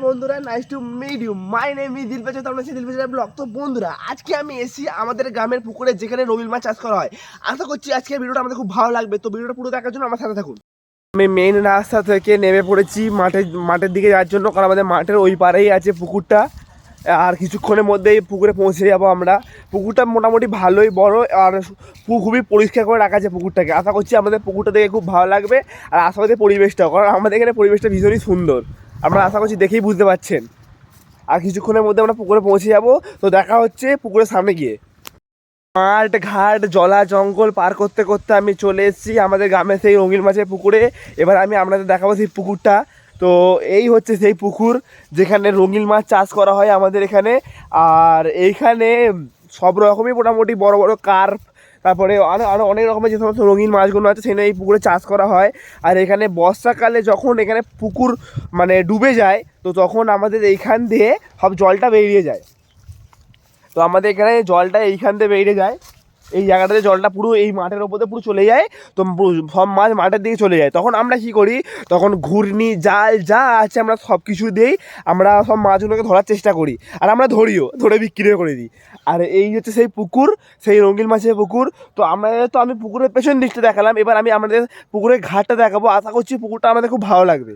বন্ধুরা, nice to meet you. My name is Dilpesh, তোমরা আছেন দিলপেশের ব্লগ। তো বন্ধুরা, আজকে আমি এসেছি আমাদের গ্রামের পুকুরে, যেখানে রবিল মাছ চাষ করা হয়। আশা করছি আজকের ভিডিওটা আমাদের খুব ভালো লাগবে। তো ভিডিওটা পুরো দেখার জন্য আমার সাথে থাকুন। আমি মেইন রাস্তা থেকে নেমে পড়েছি মাঠের দিকে যাওয়ার জন্য, কারণ আমাদের মাঠের ওই পারেই আছে পুকুরটা। আর কিছুক্ষণের মধ্যেই পুকুরে পৌঁছে যাবো আমরা। পুকুরটা মোটামুটি ভালোই বড়, আর খুবই পরিষ্কার করে রাখা আছে পুকুরটাকে। আশা করছি আমাদের পুকুরটা দেখে খুব ভালো লাগবে, আর আশেপাশে পরিবেশটাও, কারণ আমাদের এখানে পরিবেশটা ভীষণই সুন্দর। আমরা আশা করছি দেখেই বুঝতে পারছেন। আর কিছুক্ষণের মধ্যে আমরা পুকুরে পৌঁছে যাব। তো দেখা হচ্ছে পুকুরের সামনে গিয়ে। মাঠ ঘাট জলা জঙ্গল পার করতে করতে আমি চলে এসেছি আমাদের গ্রামের সেই রঙিন মাছের পুকুরে। এবার আমি আপনাদের দেখাবো সেই পুকুরটা। তো এই হচ্ছে সেই পুকুর যেখানে রঙিন মাছ চাষ করা হয় আমাদের এখানে। আর এইখানে সব রকমই মোটামুটি বড় বড় কার্প, তারপরে আরও অনেক রকমের যে সমস্ত রঙিন মাছগুলো আছে সেখানে এই পুকুরে চাষ করা হয়। আর এখানে বর্ষাকালে যখন এখানে পুকুর মানে ডুবে যায়, তো তখন আমাদের এইখান দিয়ে সব জলটা বেরিয়ে যায়। তো আমাদের এখানে জলটা এইখান দিয়ে বেরিয়ে যায়, এই জায়গাটাতে জলটা পুরো এই মাঠের ওপরে পুরো চলে যায়। তো সব মাছ মাঠের দিকে চলে যায়। তখন আমরা কি করি, তখন ঘূর্ণি জাল যা আছে আমরা সব কিছু দিয়েই আমরা সব মাছগুলোকে ধরার চেষ্টা করি। আর আমরা ধরে বিক্রিও করে দিই। আর এই হচ্ছে সেই পুকুর, সেই রঙিন মাছের পুকুর। তো আমি পুকুরের পেছন দিকটা দেখালাম, এবার আমি আমাদের পুকুরের ঘাটটা দেখাবো। আশা করছি পুকুরটা আমাদের খুব ভালো লাগবে।